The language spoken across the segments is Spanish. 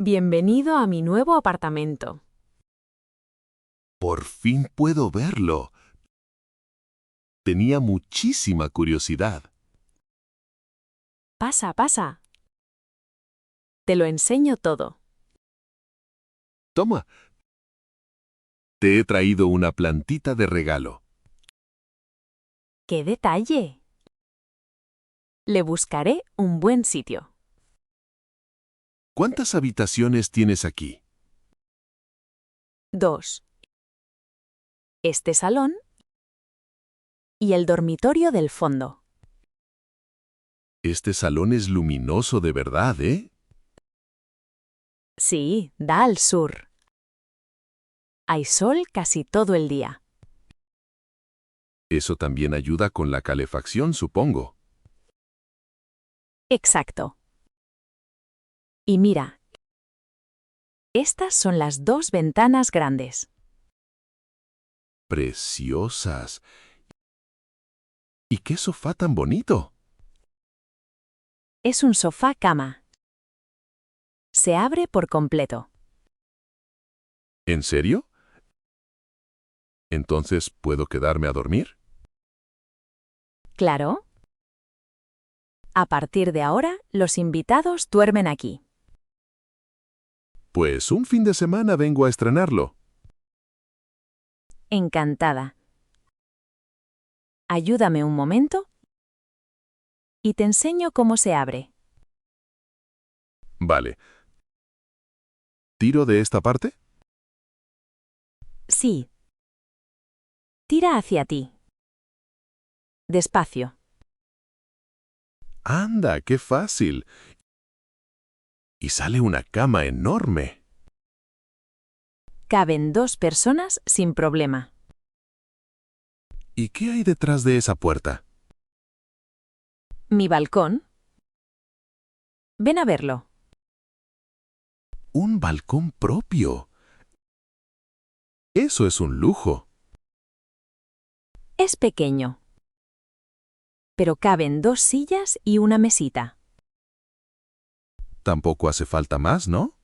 Bienvenido a mi nuevo apartamento. Por fin puedo verlo. Tenía muchísima curiosidad. Pasa, pasa. Te lo enseño todo. Toma. Te he traído una plantita de regalo. ¡Qué detalle! Le buscaré un buen sitio. ¿Cuántas habitaciones tienes aquí? 2. Este salón y el dormitorio del fondo. Este salón es luminoso de verdad, ¿eh? Sí, da al sur. Hay sol casi todo el día. Eso también ayuda con la calefacción, supongo. Exacto. Y mira, estas son las 2 ventanas grandes. Preciosas. ¿Y qué sofá tan bonito? Es un sofá cama. Se abre por completo. ¿En serio? ¿Entonces puedo quedarme a dormir? ¿Claro? A partir de ahora, los invitados duermen aquí. Pues un fin de semana vengo a estrenarlo. Encantada. Ayúdame un momento y te enseño cómo se abre. Vale. ¿Tiro de esta parte? Sí. Tira hacia ti. Despacio. ¡Anda, qué fácil! Y sale una cama enorme. Caben 2 personas sin problema. ¿Y qué hay detrás de esa puerta? Mi balcón. Ven a verlo. ¡Un balcón propio! Eso es un lujo. Es pequeño. Pero caben 2 sillas y una mesita. Tampoco hace falta más, ¿no?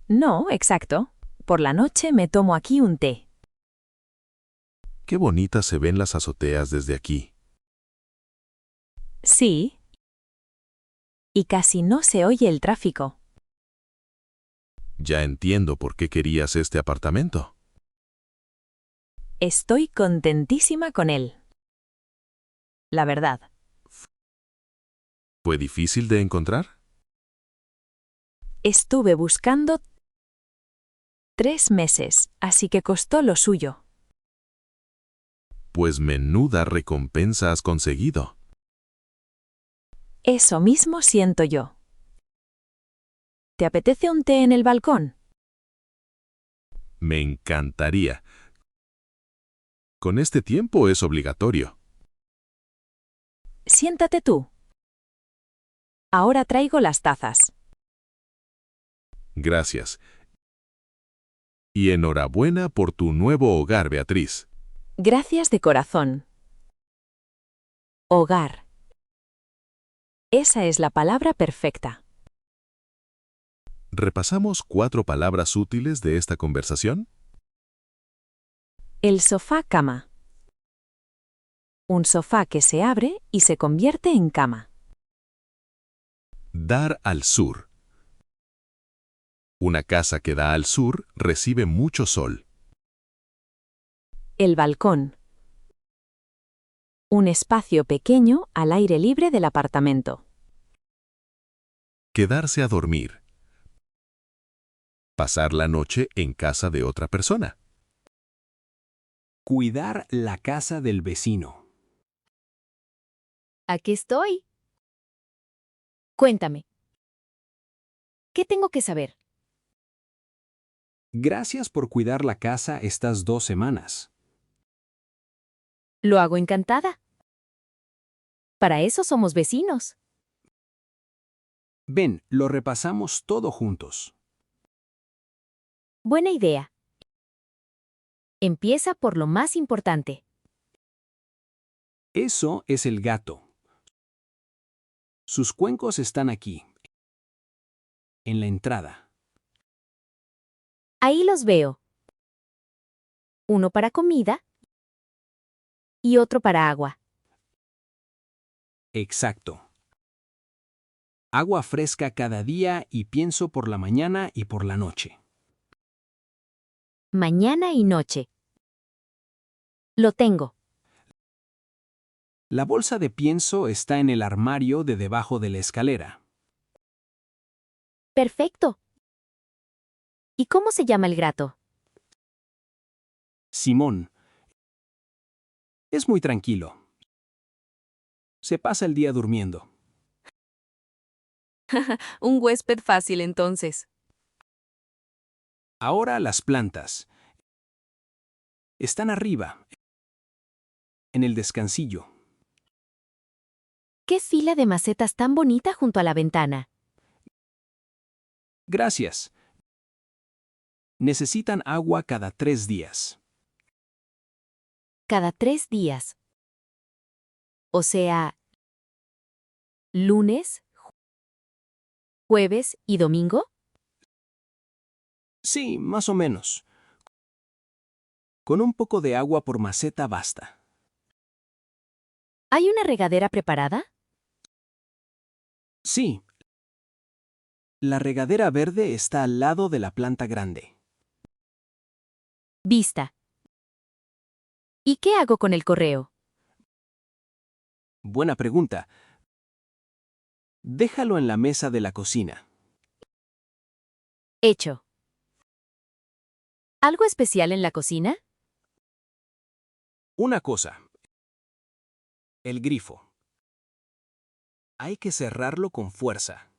No, exacto. Por la noche me tomo aquí un té. Qué bonitas se ven las azoteas desde aquí. Sí. Y casi no se oye el tráfico. Ya entiendo por qué querías este apartamento. Estoy contentísima con él. La verdad. ¿Fue difícil de encontrar? Estuve buscando 3 meses, así que costó lo suyo. Pues menuda recompensa has conseguido. Eso mismo siento yo. ¿Te apetece un té en el balcón? Me encantaría. Con este tiempo es obligatorio. Siéntate tú. Ahora traigo las tazas. Gracias. Y enhorabuena por tu nuevo hogar, Beatriz. Gracias de corazón. Hogar. Esa es la palabra perfecta. ¿Repasamos 4 palabras útiles de esta conversación? El sofá cama. Un sofá que se abre y se convierte en cama. Dar al sur. Una casa que da al sur recibe mucho sol. El balcón. Un espacio pequeño al aire libre del apartamento. Quedarse a dormir. Pasar la noche en casa de otra persona. Cuidar la casa del vecino. Aquí estoy. Cuéntame. ¿Qué tengo que saber? Gracias por cuidar la casa estas 2 semanas. Lo hago encantada. Para eso somos vecinos. Ven, lo repasamos todo juntos. Buena idea. Empieza por lo más importante. Eso es el gato. Sus cuencos están aquí. En la entrada. Ahí los veo. Uno para comida y otro para agua. Exacto. Agua fresca cada día y pienso por la mañana y por la noche. Mañana y noche. Lo tengo. La bolsa de pienso está en el armario de debajo de la escalera. Perfecto. ¿Y cómo se llama el gato? Simón. Es muy tranquilo. Se pasa el día durmiendo. Un huésped fácil entonces. Ahora las plantas. Están arriba, en el descansillo. ¿Qué fila de macetas tan bonita junto a la ventana? Gracias. Necesitan agua cada 3 días. Cada 3 días. O sea, lunes, jueves y domingo. Sí, más o menos. Con un poco de agua por maceta basta. ¿Hay una regadera preparada? Sí. La regadera verde está al lado de la planta grande. Vista. ¿Y qué hago con el correo? Buena pregunta. Déjalo en la mesa de la cocina. Hecho. ¿Algo especial en la cocina? Una cosa. El grifo. Hay que cerrarlo con fuerza.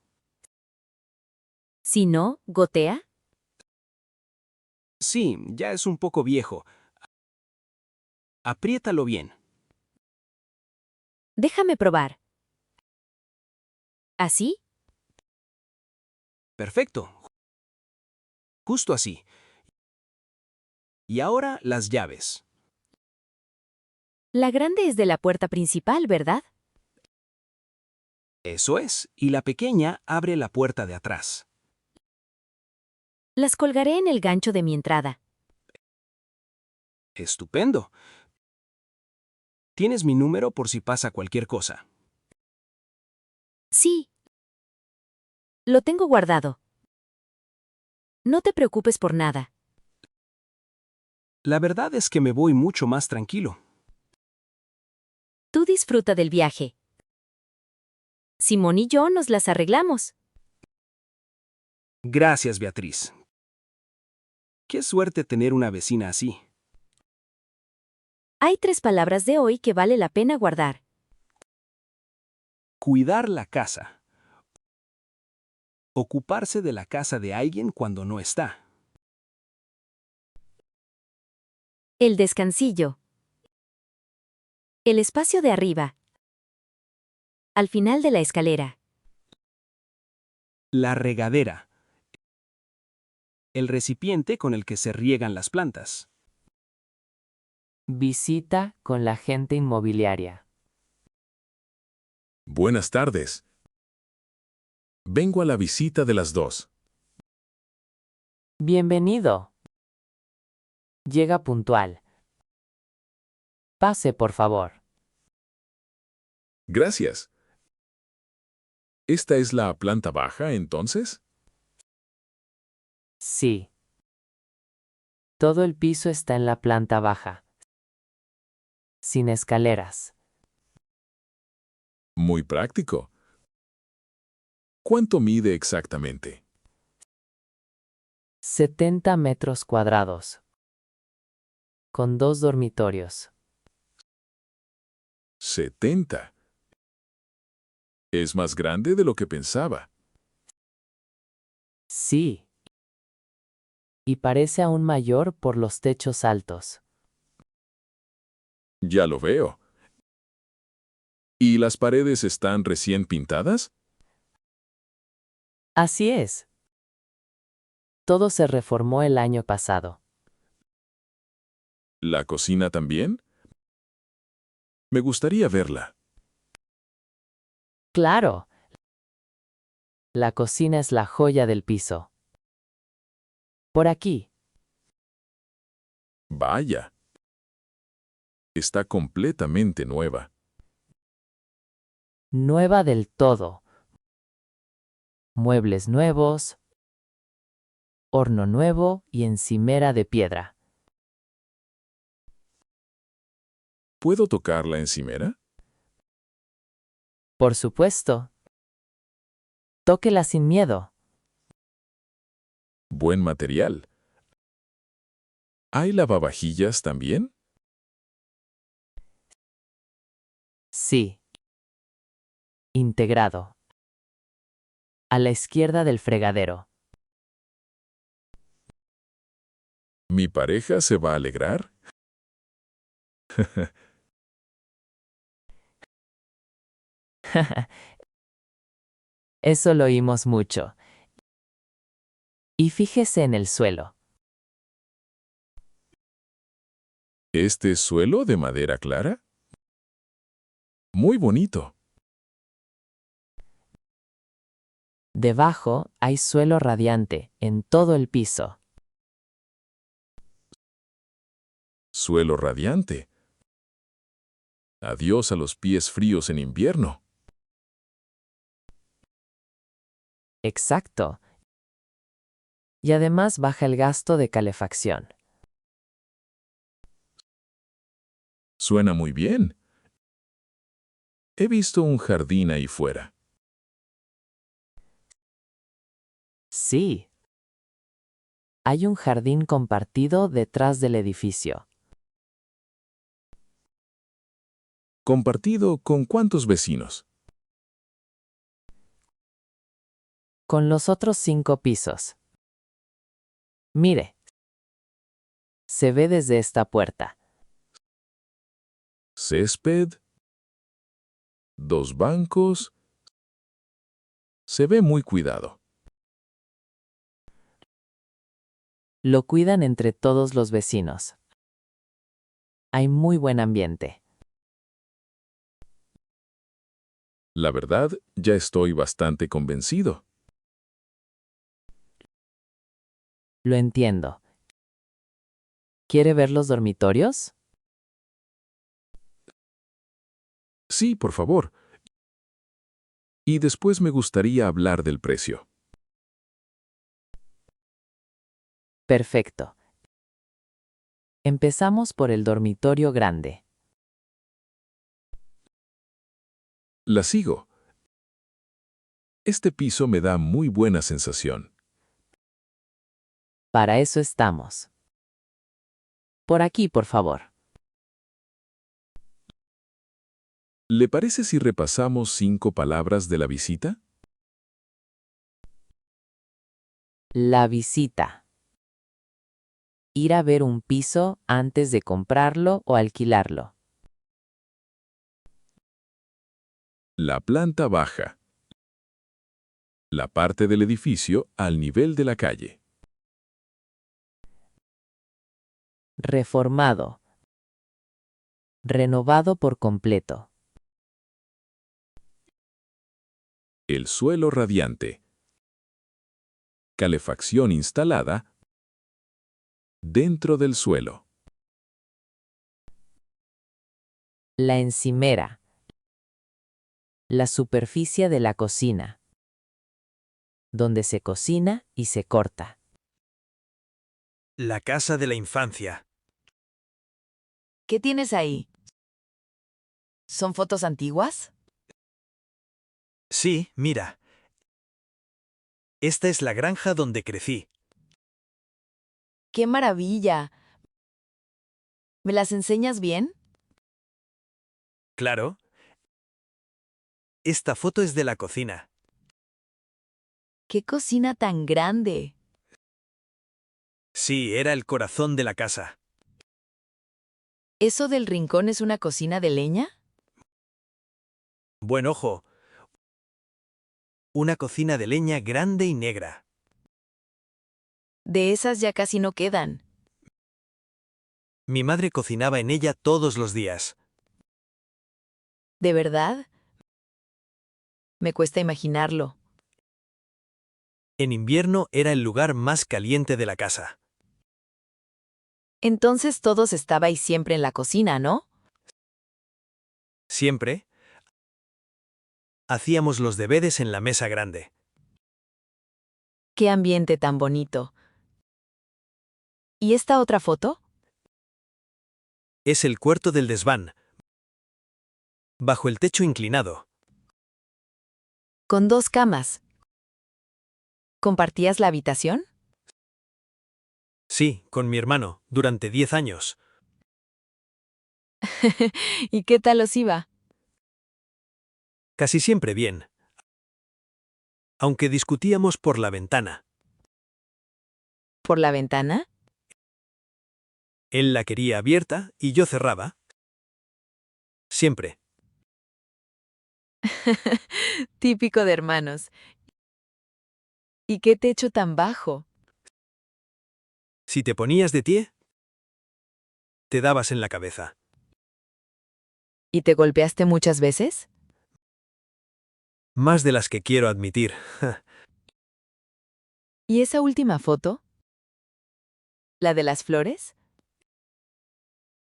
Si no, gotea. Sí, ya es un poco viejo. Apriétalo bien. Déjame probar. ¿Así? Perfecto. Justo así. Y ahora las llaves. La grande es de la puerta principal, ¿verdad? Eso es, y la pequeña abre la puerta de atrás. Las colgaré en el gancho de mi entrada. Estupendo. Tienes mi número por si pasa cualquier cosa. Sí. Lo tengo guardado. No te preocupes por nada. La verdad es que me voy mucho más tranquilo. Tú disfruta del viaje. Simón y yo nos las arreglamos. Gracias, Beatriz. Qué suerte tener una vecina así. Hay 3 palabras de hoy que vale la pena guardar. Cuidar la casa. Ocuparse de la casa de alguien cuando no está. El descansillo. El espacio de arriba. Al final de la escalera. La regadera. El recipiente con el que se riegan las plantas. Visita con la agente inmobiliaria. Buenas tardes. Vengo a la visita de las 2. Bienvenido. Llega puntual. Pase, por favor. Gracias. ¿Esta es la planta baja, entonces? Sí. Todo el piso está en la planta baja. Sin escaleras. Muy práctico. ¿Cuánto mide exactamente? 70 metros cuadrados. Con 2 dormitorios. 70. Es más grande de lo que pensaba. Sí. Y parece aún mayor por los techos altos. Ya lo veo. ¿Y las paredes están recién pintadas? Así es. Todo se reformó el año pasado. ¿La cocina también? Me gustaría verla. Claro. La cocina es la joya del piso. Por aquí. Vaya. Está completamente nueva. Nueva del todo. Muebles nuevos, horno nuevo y encimera de piedra. ¿Puedo tocar la encimera? Por supuesto. Tóquela sin miedo. Buen material. ¿Hay lavavajillas también? Sí. Integrado. A la izquierda del fregadero. ¿Mi pareja se va a alegrar? Eso lo oímos mucho. Y fíjese en el suelo. ¿Este es suelo de madera clara? Muy bonito. Debajo hay suelo radiante en todo el piso. Suelo radiante. Adiós a los pies fríos en invierno. Exacto. Y además baja el gasto de calefacción. Suena muy bien. He visto un jardín ahí fuera. Sí. Hay un jardín compartido detrás del edificio. ¿Compartido con cuántos vecinos? Con los otros 5 pisos. Mire. Se ve desde esta puerta. Césped. 2 bancos. Se ve muy cuidado. Lo cuidan entre todos los vecinos. Hay muy buen ambiente. La verdad, ya estoy bastante convencido. Lo entiendo. ¿Quiere ver los dormitorios? Sí, por favor. Y después me gustaría hablar del precio. Perfecto. Empezamos por el dormitorio grande. La sigo. Este piso me da muy buena sensación. Para eso estamos. Por aquí, por favor. ¿Le parece si repasamos 5 palabras de la visita? La visita. Ir a ver un piso antes de comprarlo o alquilarlo. La planta baja. La parte del edificio al nivel de la calle. Reformado. Renovado por completo. El suelo radiante. Calefacción instalada dentro del suelo. La encimera. La superficie de la cocina. Donde se cocina y se corta. La casa de la infancia. ¿Qué tienes ahí? ¿Son fotos antiguas? Sí, mira. Esta es la granja donde crecí. ¡Qué maravilla! ¿Me las enseñas bien? Claro. Esta foto es de la cocina. ¡Qué cocina tan grande! Sí, era el corazón de la casa. ¿Eso del rincón es una cocina de leña? Buen ojo. Una cocina de leña grande y negra. De esas ya casi no quedan. Mi madre cocinaba en ella todos los días. ¿De verdad? Me cuesta imaginarlo. En invierno era el lugar más caliente de la casa. Entonces todos estabais siempre en la cocina, ¿no? Siempre hacíamos los deberes en la mesa grande. Qué ambiente tan bonito. ¿Y esta otra foto? Es el cuarto del desván. Bajo el techo inclinado. Con 2 camas. ¿Compartías la habitación? Sí, con mi hermano, durante 10 años. ¿Y qué tal os iba? Casi siempre bien. Aunque discutíamos por la ventana. ¿Por la ventana? Él la quería abierta y yo cerraba. Siempre. Típico de hermanos. ¿Y qué techo tan bajo? Si te ponías de pie, te dabas en la cabeza. ¿Y te golpeaste muchas veces? Más de las que quiero admitir. ¿Y esa última foto? ¿La de las flores?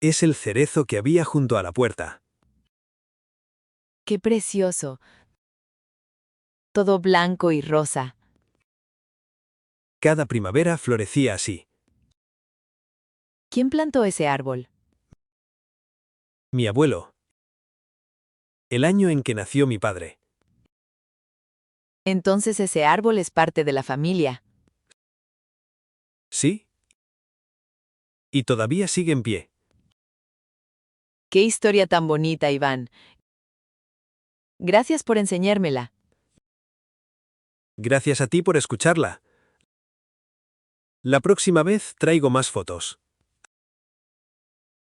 Es el cerezo que había junto a la puerta. ¡Qué precioso! Todo blanco y rosa. Cada primavera florecía así. ¿Quién plantó ese árbol? Mi abuelo. El año en que nació mi padre. Entonces ese árbol es parte de la familia. ¿Sí? Y todavía sigue en pie. ¡Qué historia tan bonita, Iván! Gracias por enseñármela. Gracias a ti por escucharla. La próxima vez traigo más fotos.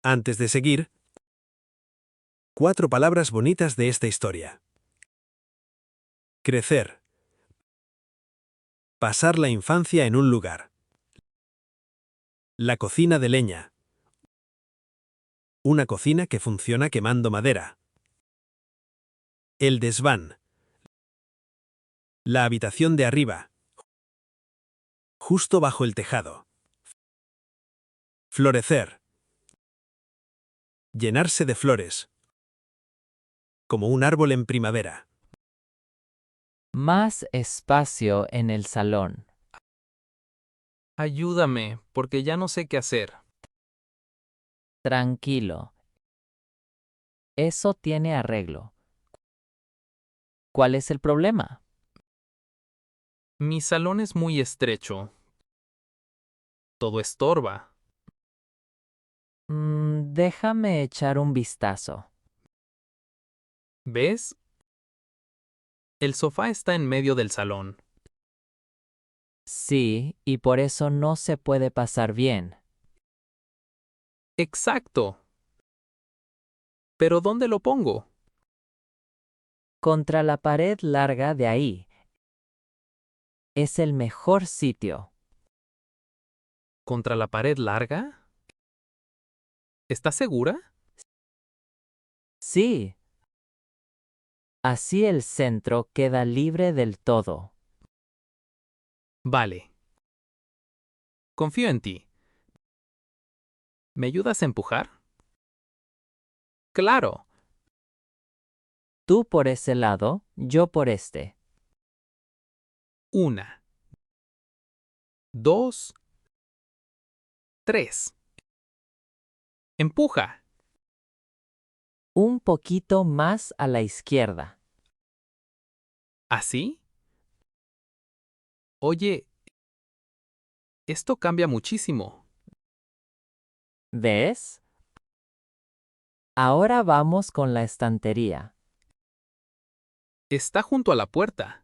Antes de seguir, 4 palabras bonitas de esta historia. Crecer. Pasar la infancia en un lugar. La cocina de leña. Una cocina que funciona quemando madera. El desván. La habitación de arriba. Justo bajo el tejado. Florecer. Llenarse de flores. Como un árbol en primavera. Más espacio en el salón. Ayúdame, porque ya no sé qué hacer. Tranquilo. Eso tiene arreglo. ¿Cuál es el problema? Mi salón es muy estrecho. Todo estorba. Déjame echar un vistazo. ¿Ves? El sofá está en medio del salón. Sí, y por eso no se puede pasar bien. Exacto. ¿Pero dónde lo pongo? Contra la pared larga de ahí. Es el mejor sitio. ¿Contra la pared larga? ¿Estás segura? Sí. Así el centro queda libre del todo. Vale. Confío en ti. ¿Me ayudas a empujar? Claro. Tú por ese lado, yo por este. 1, 2, 3. Empuja. Un poquito más a la izquierda. ¿Así? Oye, esto cambia muchísimo. ¿Ves? Ahora vamos con la estantería. Está junto a la puerta.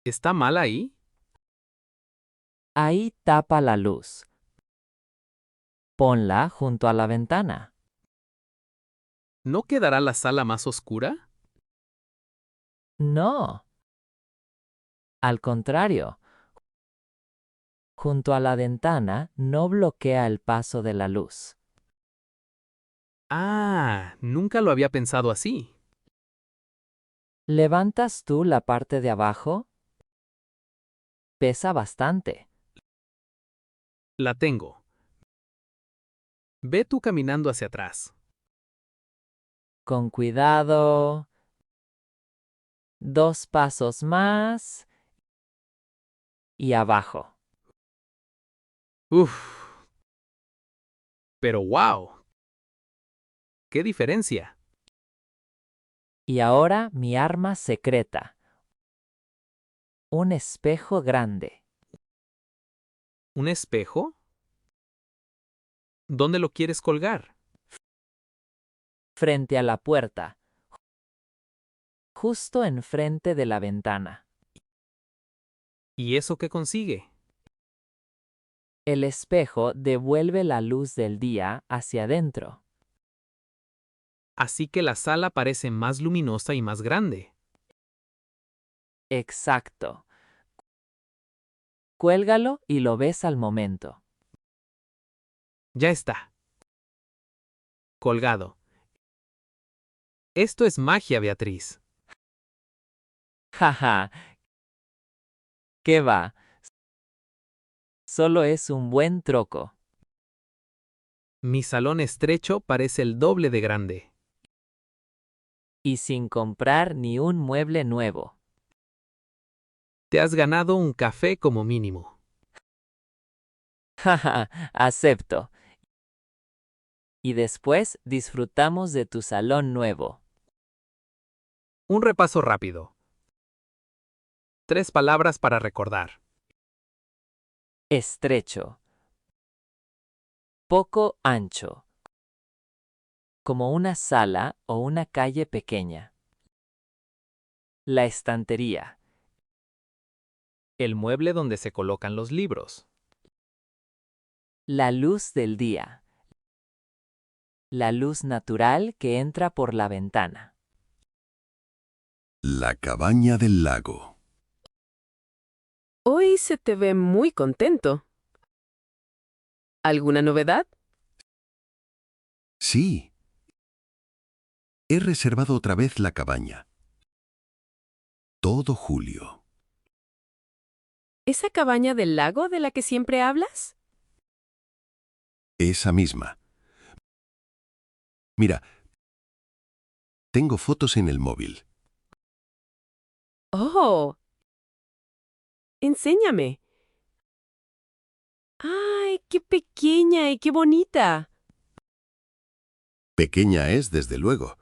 ¿Está mal ahí? Ahí tapa la luz. Ponla junto a la ventana. ¿No quedará la sala más oscura? No. Al contrario. Junto a la ventana no bloquea el paso de la luz. Ah, nunca lo había pensado así. ¿Levantas tú la parte de abajo? Pesa bastante. La tengo. Ve tú caminando hacia atrás. Con cuidado. 2 pasos más. Y abajo. Uf. Pero wow. ¿Qué diferencia? Y ahora mi arma secreta. Un espejo grande. ¿Un espejo? ¿Dónde lo quieres colgar? Frente a la puerta. Justo enfrente de la ventana. ¿Y eso qué consigue? El espejo devuelve la luz del día hacia adentro. Así que la sala parece más luminosa y más grande. Exacto. Cuélgalo y lo ves al momento. Ya está. Colgado. Esto es magia, Beatriz. Jaja. ¿Qué va? Solo es un buen truco. Mi salón estrecho parece el doble de grande. Y sin comprar ni un mueble nuevo. Te has ganado un café como mínimo. Jaja, acepto. Y después disfrutamos de tu salón nuevo. Un repaso rápido. 3 palabras para recordar. Estrecho. Poco ancho. Como una sala o una calle pequeña. La estantería. El mueble donde se colocan los libros. La luz del día. La luz natural que entra por la ventana. La cabaña del lago. Hoy se te ve muy contento. ¿Alguna novedad? Sí. He reservado otra vez la cabaña. Todo julio. ¿Esa cabaña del lago de la que siempre hablas? Esa misma. Mira, tengo fotos en el móvil. ¡Oh! Enséñame. ¡Ay, qué pequeña y qué bonita! Pequeña es, desde luego.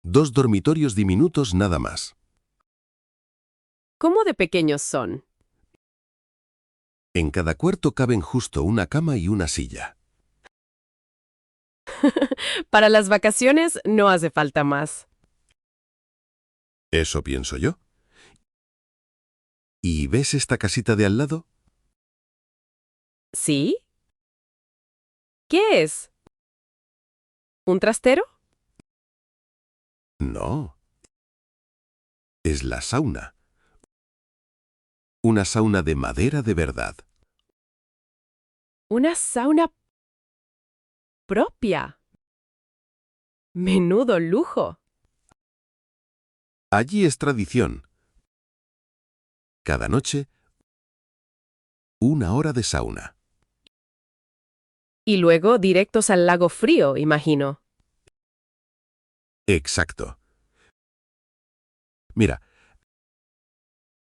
2 dormitorios diminutos nada más. ¿Cómo de pequeños son? En cada cuarto caben justo una cama y una silla. Para las vacaciones no hace falta más. Eso pienso yo. ¿Y ves esta casita de al lado? ¿Sí? ¿Qué es? ¿Un trastero? No. Es la sauna. Una sauna de madera de verdad. ¿Una sauna propia? ¡Menudo lujo! Allí es tradición. Cada noche, 1 hora de sauna. Y luego directos al lago frío, imagino. Exacto. Mira,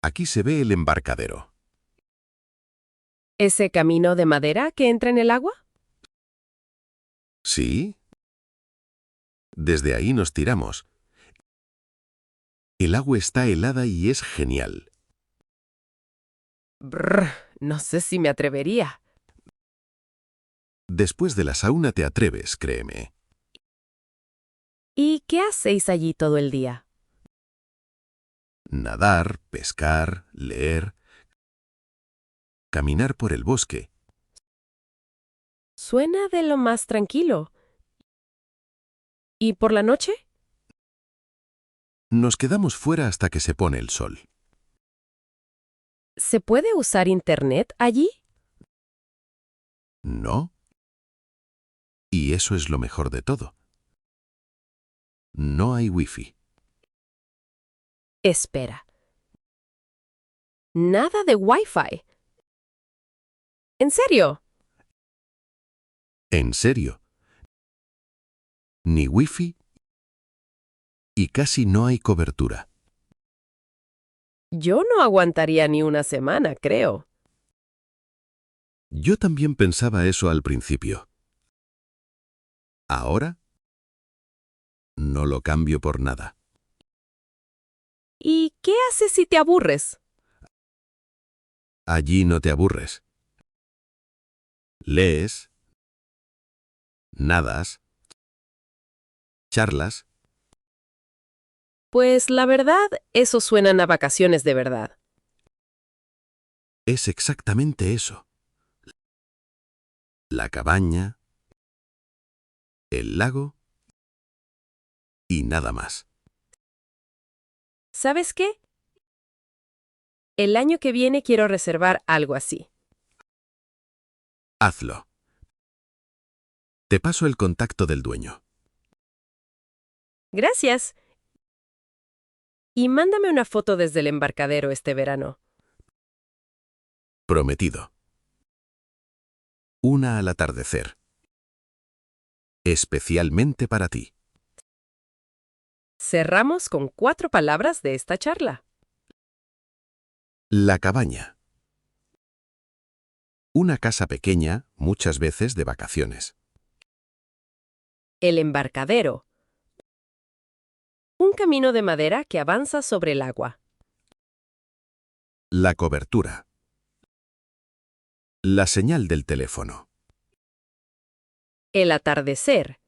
aquí se ve el embarcadero. ¿Ese camino de madera que entra en el agua? ¿Sí? Desde ahí nos tiramos. El agua está helada y es genial. Brr, no sé si me atrevería. Después de la sauna te atreves, créeme. ¿Y qué hacéis allí todo el día? Nadar, pescar, leer, caminar por el bosque. Suena de lo más tranquilo. ¿Y por la noche? Nos quedamos fuera hasta que se pone el sol. ¿Se puede usar internet allí? ¿No? Y eso es lo mejor de todo. No hay wifi. Espera. Nada de Wi-Fi. ¿En serio? En serio. Ni wifi y casi no hay cobertura. Yo no aguantaría ni una semana, creo. Yo también pensaba eso al principio. Ahora no lo cambio por nada. ¿Y qué haces si te aburres? Allí no te aburres. Lees, nadas, charlas. Pues la verdad, eso suenan a vacaciones de verdad. Es exactamente eso. La cabaña, el lago y nada más. ¿Sabes qué? El año que viene quiero reservar algo así. Hazlo. Te paso el contacto del dueño. Gracias. Y mándame una foto desde el embarcadero este verano. Prometido. Una al atardecer. Especialmente para ti. Cerramos con 4 palabras de esta charla. La cabaña. Una casa pequeña, muchas veces de vacaciones. El embarcadero. Un camino de madera que avanza sobre el agua. La cobertura. La señal del teléfono. El atardecer.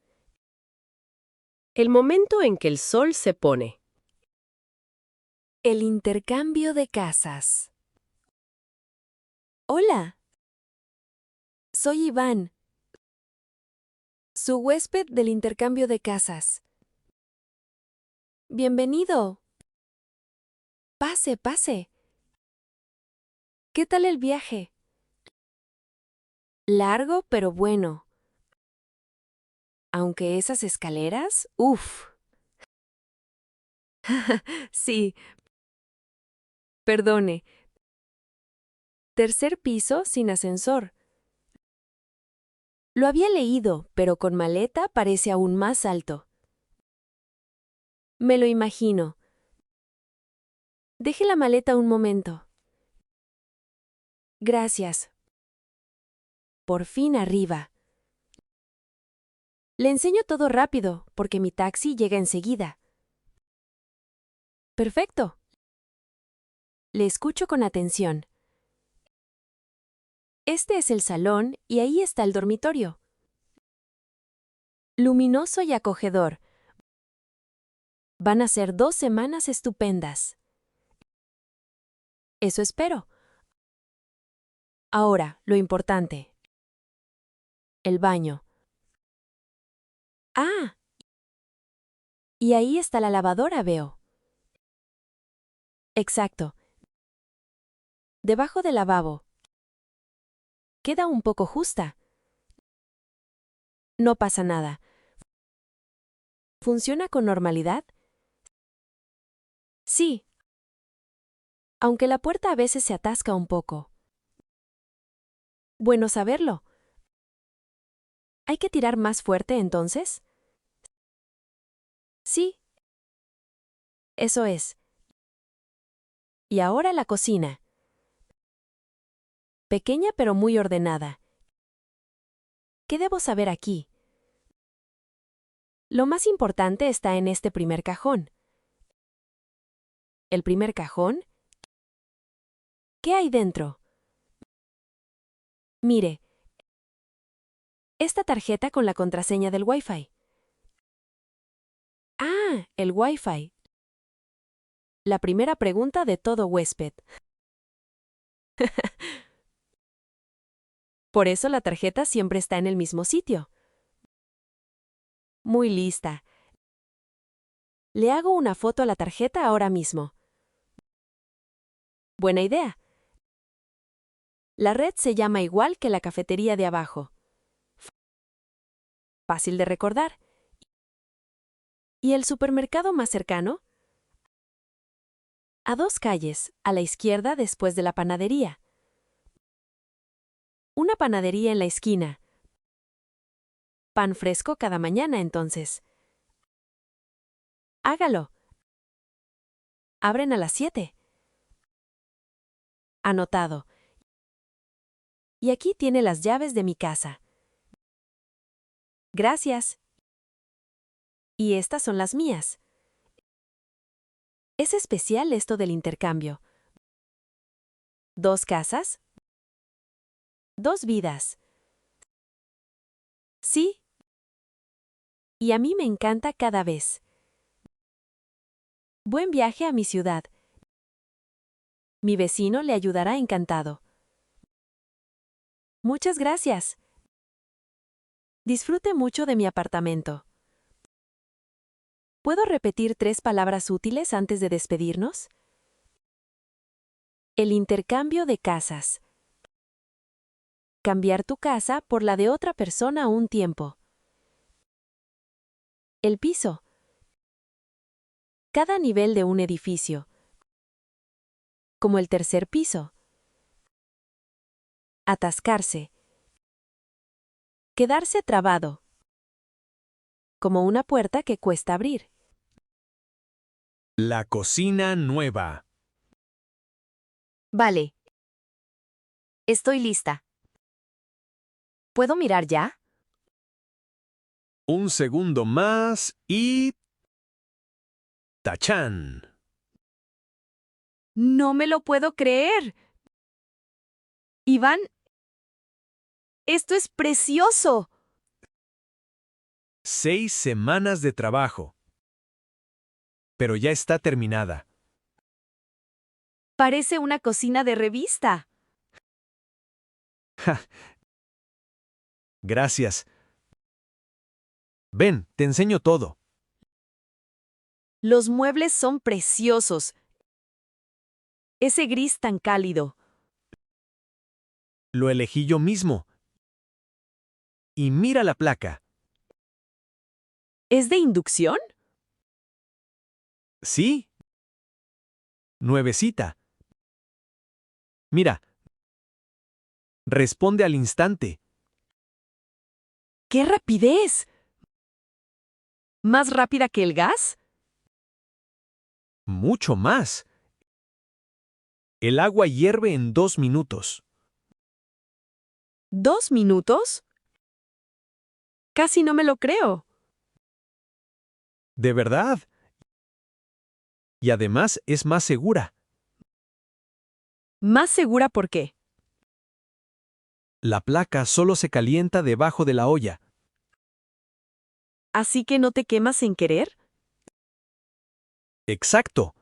El momento en que el sol se pone. El intercambio de casas. Hola. Soy Iván, su huésped del intercambio de casas. Bienvenido. Pase, pase. ¿Qué tal el viaje? Largo, pero bueno. Aunque esas escaleras, ¡uf! Sí. Perdone. Tercer piso sin ascensor. Lo había leído, pero con maleta parece aún más alto. Me lo imagino. Deje la maleta un momento. Gracias. Por fin arriba. Le enseño todo rápido, porque mi taxi llega enseguida. Perfecto. Le escucho con atención. Este es el salón y ahí está el dormitorio. Luminoso y acogedor. Van a ser 2 semanas estupendas. Eso espero. Ahora, lo importante. El baño. Ah. Y ahí está la lavadora, veo. Exacto. Debajo del lavabo. Queda un poco justa. No pasa nada. ¿Funciona con normalidad? Sí. Aunque la puerta a veces se atasca un poco. Bueno saberlo. ¿Hay que tirar más fuerte entonces? Sí. Eso es. Y ahora la cocina. Pequeña pero muy ordenada. ¿Qué debo saber aquí? Lo más importante está en este primer cajón. ¿El primer cajón? ¿Qué hay dentro? Mire. Esta tarjeta con la contraseña del Wi-Fi. Ah, el Wi-Fi. La primera pregunta de todo huésped. Por eso la tarjeta siempre está en el mismo sitio. Muy lista. Le hago una foto a la tarjeta ahora mismo. Buena idea. La red se llama igual que la cafetería de abajo. Fácil de recordar. ¿Y el supermercado más cercano? A 2 calles, a la izquierda después de la panadería. Una panadería en la esquina. Pan fresco cada mañana, entonces. Hágalo. Abren a las 7. Anotado. Y aquí tiene las llaves de mi casa. Gracias. Y estas son las mías. Es especial esto del intercambio. 2 casas, 2 vidas. Sí. Y a mí me encanta cada vez. Buen viaje a mi ciudad. Mi vecino le ayudará encantado. Muchas gracias. Disfrute mucho de mi apartamento. ¿Puedo repetir 3 palabras útiles antes de despedirnos? El intercambio de casas. Cambiar tu casa por la de otra persona un tiempo. El piso. Cada nivel de un edificio. Como el 3er piso. Atascarse. Quedarse trabado. Como una puerta que cuesta abrir. La cocina nueva. Vale. Estoy lista. ¿Puedo mirar ya? Un segundo más y... ¡Tachán! No me lo puedo creer. Iván, esto es precioso. 6 semanas de trabajo. Pero ya está terminada. Parece una cocina de revista. ¡Ja! Gracias. Ven, te enseño todo. Los muebles son preciosos. Ese gris tan cálido. Lo elegí yo mismo. Y mira la placa. ¿Es de inducción? ¿Sí? Nuevecita. Mira. Responde al instante. ¡Qué rapidez! ¿Más rápida que el gas? Mucho más. El agua hierve en 2 minutos. ¿2 minutos? Casi no me lo creo. ¿De verdad? Y además es más segura. ¿Más segura por qué? La placa solo se calienta debajo de la olla. ¿Así que no te quemas sin querer? Exacto.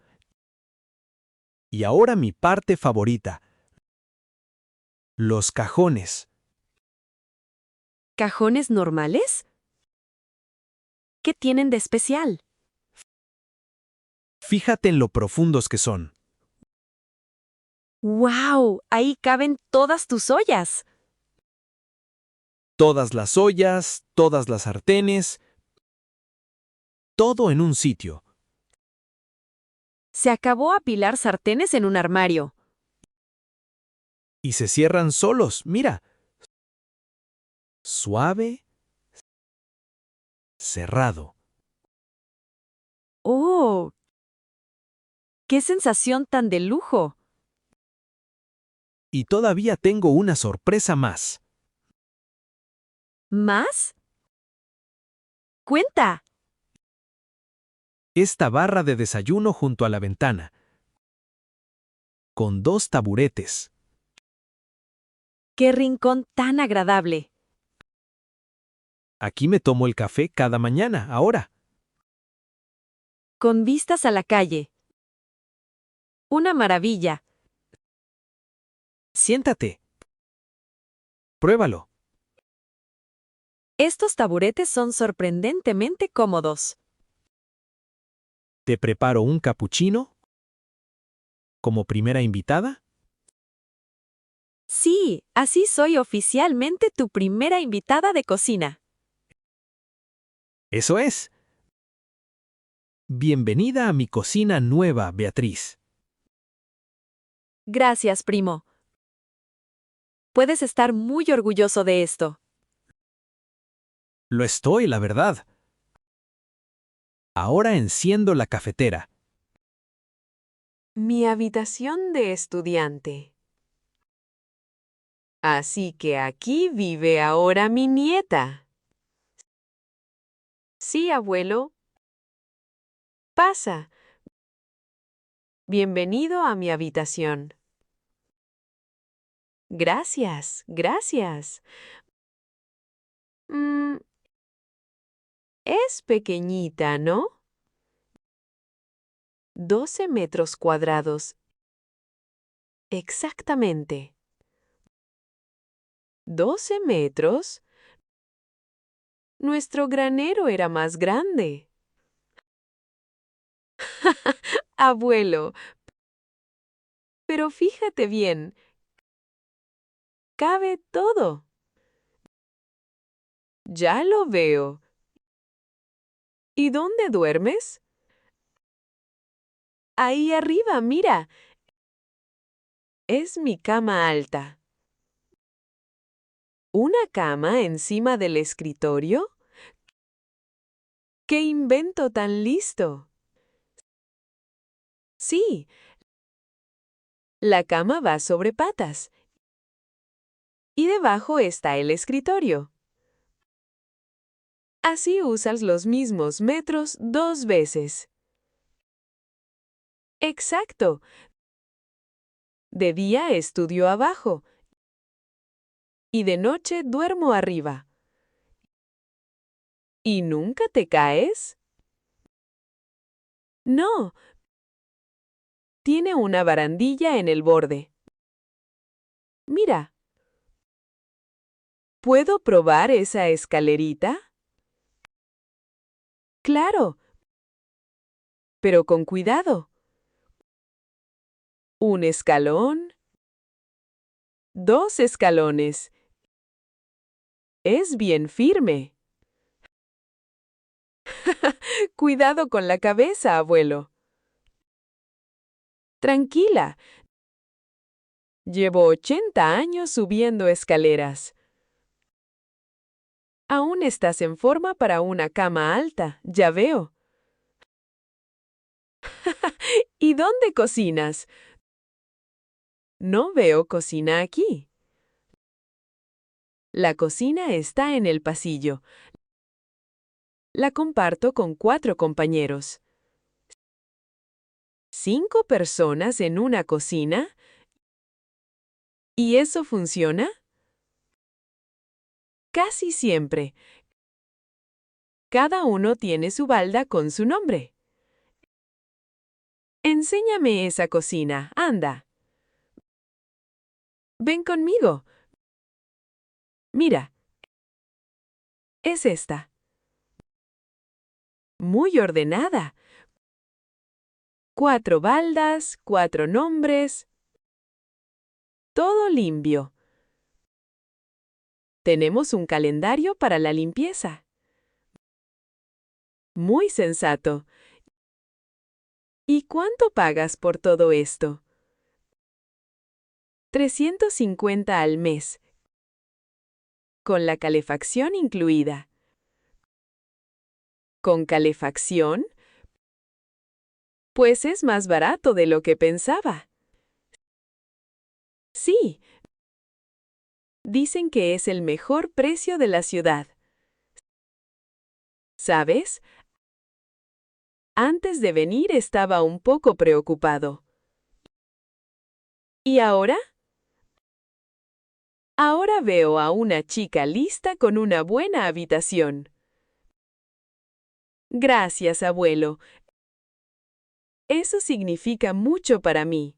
Y ahora mi parte favorita. Los cajones. ¿Cajones normales? ¿Qué tienen de especial? Fíjate en lo profundos que son. ¡Wow! Ahí caben todas tus ollas. Todas las ollas, todas las sartenes. Todo en un sitio. Se acabó apilar sartenes en un armario. Y se cierran solos, mira. Suave. Cerrado. ¡Oh! ¡Qué sensación tan de lujo! Y todavía tengo una sorpresa más. ¿Más? ¡Cuenta! Esta barra de desayuno junto a la ventana. Con 2 taburetes. ¡Qué rincón tan agradable! Aquí me tomo el café cada mañana, ahora. Con vistas a la calle. ¡Una maravilla! Siéntate. Pruébalo. Estos taburetes son sorprendentemente cómodos. ¿Te preparo un capuchino? ¿Como primera invitada? Sí, así soy oficialmente tu primera invitada de cocina. Eso es. Bienvenida a mi cocina nueva, Beatriz. Gracias, primo. Puedes estar muy orgulloso de esto. Lo estoy, la verdad. Ahora enciendo la cafetera. Mi habitación de estudiante. Así que aquí vive ahora mi nieta. Sí, abuelo. Pasa. Bienvenido a mi habitación. Gracias, gracias. Es pequeñita, ¿no? 12 metros cuadrados. Exactamente. 12 metros. Nuestro granero era más grande. Abuelo. Pero fíjate bien. Cabe todo. Ya lo veo. ¿Y dónde duermes? Ahí arriba, mira. Es mi cama alta. ¿Una cama encima del escritorio? ¡Qué invento tan listo! Sí. La cama va sobre patas. Y debajo está el escritorio. Así usas los mismos metros 2 veces. Exacto. De día estudio abajo. Y de noche duermo arriba. ¿Y nunca te caes? No. Tiene una barandilla en el borde. Mira. ¿Puedo probar esa escalerita? Claro. Pero con cuidado. Un escalón. 2 escalones. Es bien firme. Cuidado con la cabeza, abuelo. Tranquila. Llevo 80 años subiendo escaleras. Aún estás en forma para una cama alta, ya veo. ¿Y dónde cocinas? No veo cocina aquí. La cocina está en el pasillo. La comparto con 4 compañeros. 5 personas en una cocina. ¿Y eso funciona? Casi siempre. Cada uno tiene su balda con su nombre. Enséñame esa cocina, anda. Ven conmigo. Mira. Es esta. Muy ordenada. 4 baldas, 4 nombres. Todo limpio. Tenemos un calendario para la limpieza. Muy sensato. ¿Y cuánto pagas por todo esto? 350 al mes. Con la calefacción incluida. ¿Con calefacción? Pues es más barato de lo que pensaba. Sí. Dicen que es el mejor precio de la ciudad. ¿Sabes? Antes de venir estaba un poco preocupado. ¿Y ahora? Ahora veo a una chica lista con una buena habitación. Gracias, abuelo. Eso significa mucho para mí.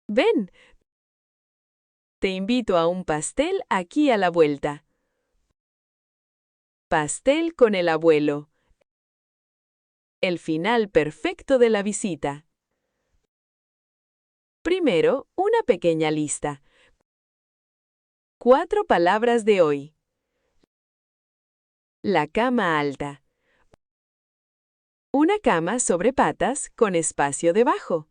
Ven. Te invito a un pastel aquí a la vuelta. Pastel con el abuelo. El final perfecto de la visita. Primero, una pequeña lista. 4 palabras de hoy. La cama alta. Una cama sobre patas con espacio debajo.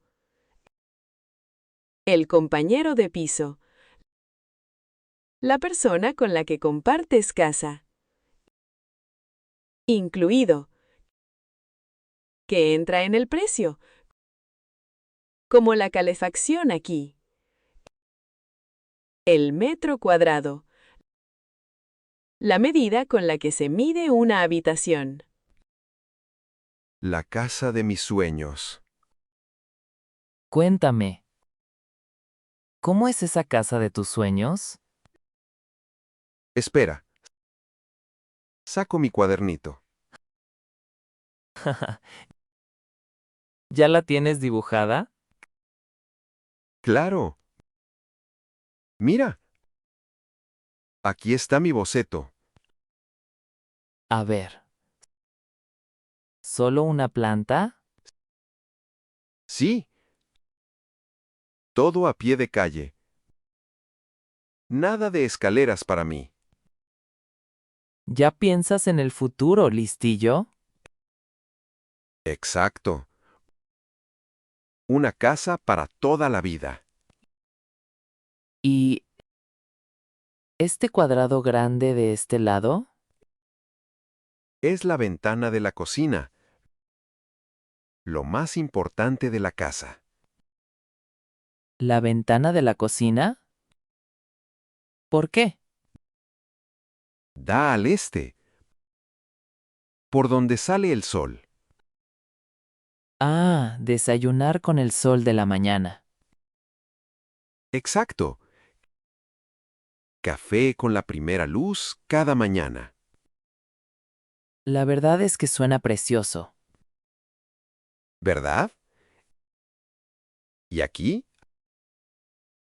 El compañero de piso. La persona con la que compartes casa. Incluido. Que entra en el precio. Como la calefacción aquí. El metro cuadrado. La medida con la que se mide una habitación. La casa de mis sueños. Cuéntame. ¿Cómo es esa casa de tus sueños? Espera. Saco mi cuadernito. ¿Ya la tienes dibujada? Claro. Mira. Aquí está mi boceto. A ver. ¿Solo una planta? Sí. Todo a pie de calle. Nada de escaleras para mí. ¿Ya piensas en el futuro, listillo? Exacto. Una casa para toda la vida. ¿Y este cuadrado grande de este lado? Es la ventana de la cocina. Lo más importante de la casa. ¿La ventana de la cocina? ¿Por qué? Da al este. Por donde sale el sol. Ah, desayunar con el sol de la mañana. Exacto. Café con la primera luz cada mañana. La verdad es que suena precioso. ¿Verdad? Y aquí,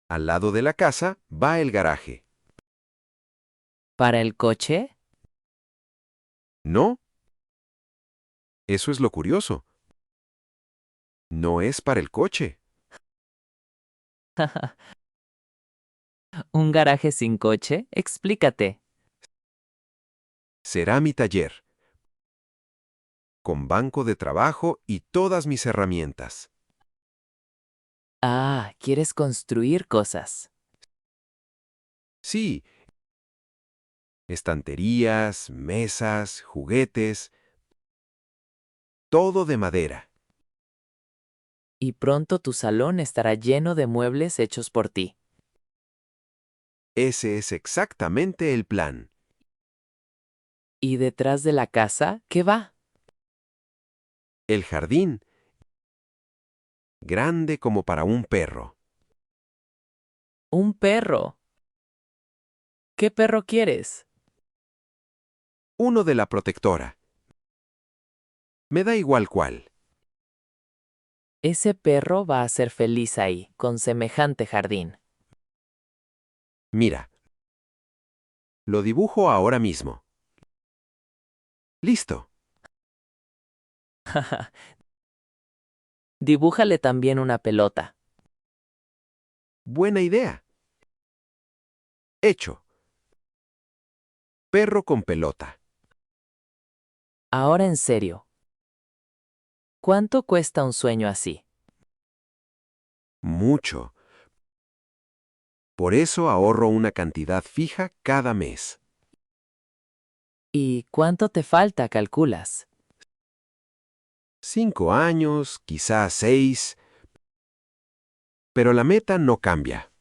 al lado de la casa, va el garaje. ¿Para el coche? ¿No? Eso es lo curioso. No es para el coche. ¿Un garaje sin coche? Explícate. Será mi taller. Con banco de trabajo y todas mis herramientas. Ah, quieres construir cosas. Sí. Estanterías, mesas, juguetes. Todo de madera. Y pronto tu salón estará lleno de muebles hechos por ti. Ese es exactamente el plan. ¿Y detrás de la casa, qué va? El jardín. Grande como para un perro. Un perro. ¿Qué perro quieres? Uno de la protectora. Me da igual cuál. Ese perro va a ser feliz ahí, con semejante jardín. Mira. Lo dibujo ahora mismo. Listo. Dibújale también una pelota. Buena idea. Hecho. Perro con pelota. Ahora en serio. ¿Cuánto cuesta un sueño así? Mucho. Por eso ahorro una cantidad fija cada mes. ¿Y cuánto te falta, calculas? 5 años, quizás 6. Pero la meta no cambia.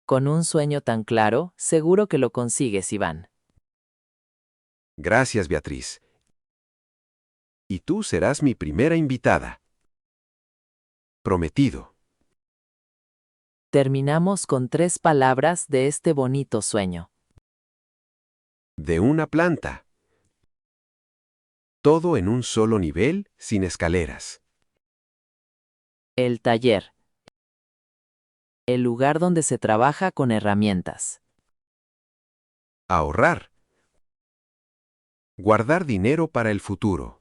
Con un sueño tan claro, seguro que lo consigues, Iván. Gracias, Beatriz. Y tú serás mi primera invitada. Prometido. Terminamos con 3 palabras de este bonito sueño. De una planta. Todo en un solo nivel, sin escaleras. El taller. El lugar donde se trabaja con herramientas. Ahorrar. Guardar dinero para el futuro.